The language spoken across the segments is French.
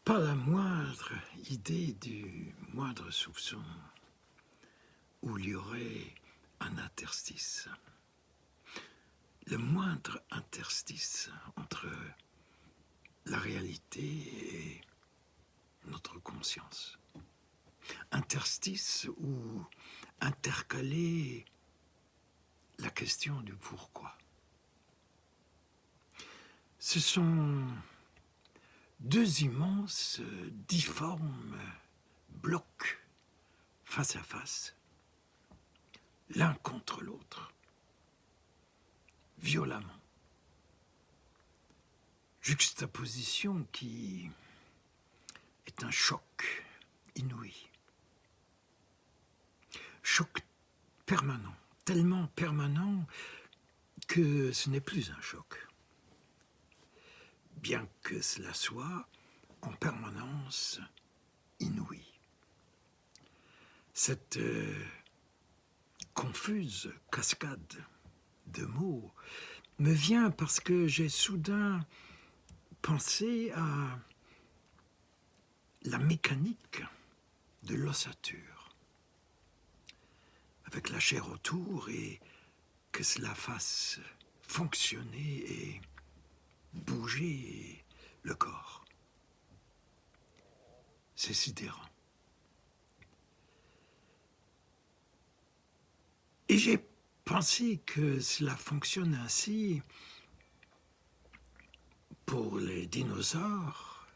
Pas la moindre idée du moindre soupçon où il y aurait un interstice. Le moindre interstice entre la réalité et notre conscience. Interstice où intercaler la question du pourquoi. Ce sont deux immenses, difformes blocs face à face, l'un contre l'autre, violemment. Juxtaposition qui est un choc inouï. Choc permanent, tellement permanent que ce n'est plus un choc. Bien que cela soit en permanence inouï. Cette confuse cascade de mots me vient parce que j'ai soudain pensé à la mécanique de l'ossature, avec la chair autour et que cela fasse fonctionner et bouger le corps. C'est sidérant. Et j'ai pensé que cela fonctionne ainsi pour les dinosaures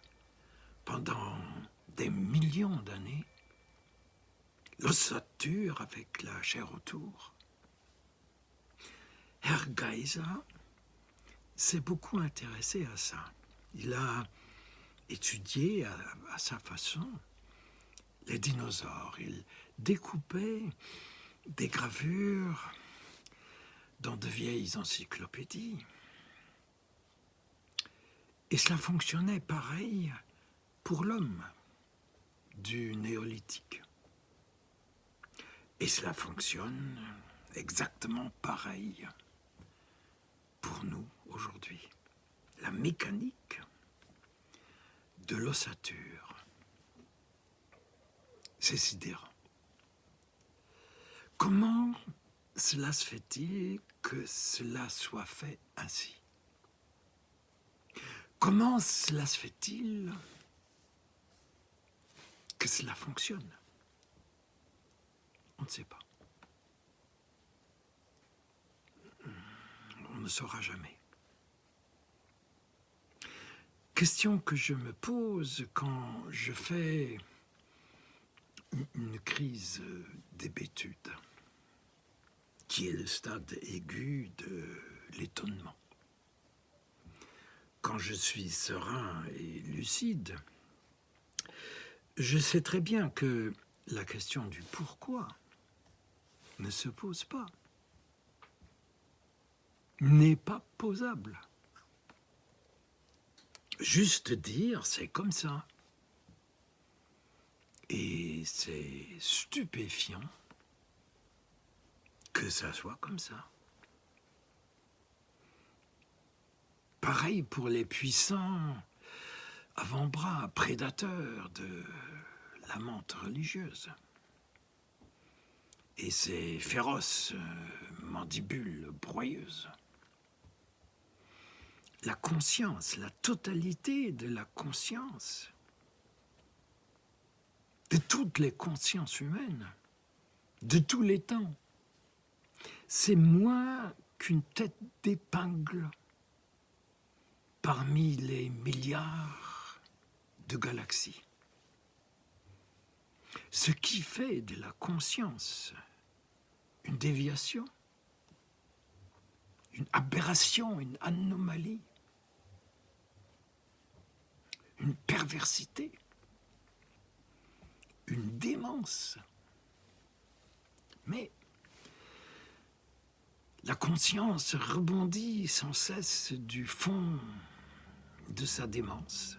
pendant des millions d'années. L'ossature avec la chair autour. Herr Geiser s'est beaucoup intéressé à ça. Il a étudié à sa façon les dinosaures. Il découpait des gravures dans de vieilles encyclopédies. Et cela fonctionnait pareil pour l'homme du néolithique. Et cela fonctionne exactement pareil pour nous aujourd'hui. La mécanique de l'ossature. C'est sidérant. Comment cela se fait-il que cela soit fait ainsi? Comment cela se fait-il que cela fonctionne? On ne sait pas. On ne saura jamais. Question que je me pose quand je fais une crise d'hébétude, qui est le stade aigu de l'étonnement. Quand je suis serein et lucide, je sais très bien que la question du pourquoi ne se pose pas, n'est pas posable. Juste dire, c'est comme ça. Et c'est stupéfiant que ça soit comme ça. Pareil pour les puissants avant-bras prédateurs de la menthe religieuse. Et ces féroces mandibules broyeuses. La conscience, la totalité de la conscience, de toutes les consciences humaines, de tous les temps, c'est moins qu'une tête d'épingle parmi les milliards de galaxies. Ce qui fait de la conscience une déviation, une aberration, une anomalie, une perversité, une démence. Mais la conscience rebondit sans cesse du fond de sa démence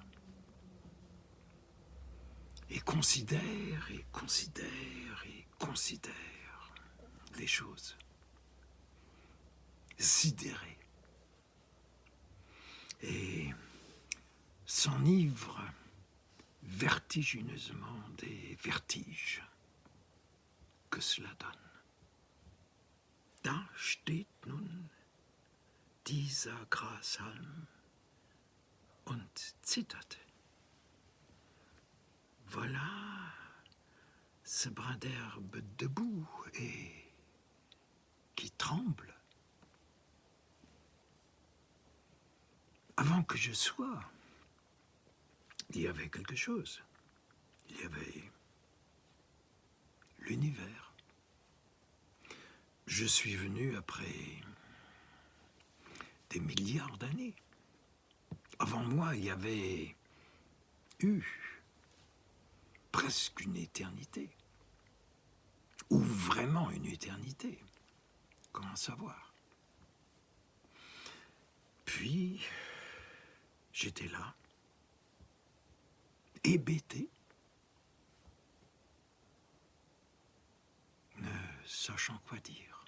et considère et considère et considère les choses. Sidérée. Et s'enivre vertigineusement des vertiges que cela donne. Da steht nun dieser Grashalm und zittert. Voilà ce brin d'herbe debout et qui tremble. Avant que je sois, il y avait quelque chose. Il y avait l'univers. Je suis venu après des milliards d'années. Avant moi, il y avait eu presque une éternité. Ou vraiment une éternité. Comment savoir? Puis, j'étais là, hébété, ne sachant quoi dire.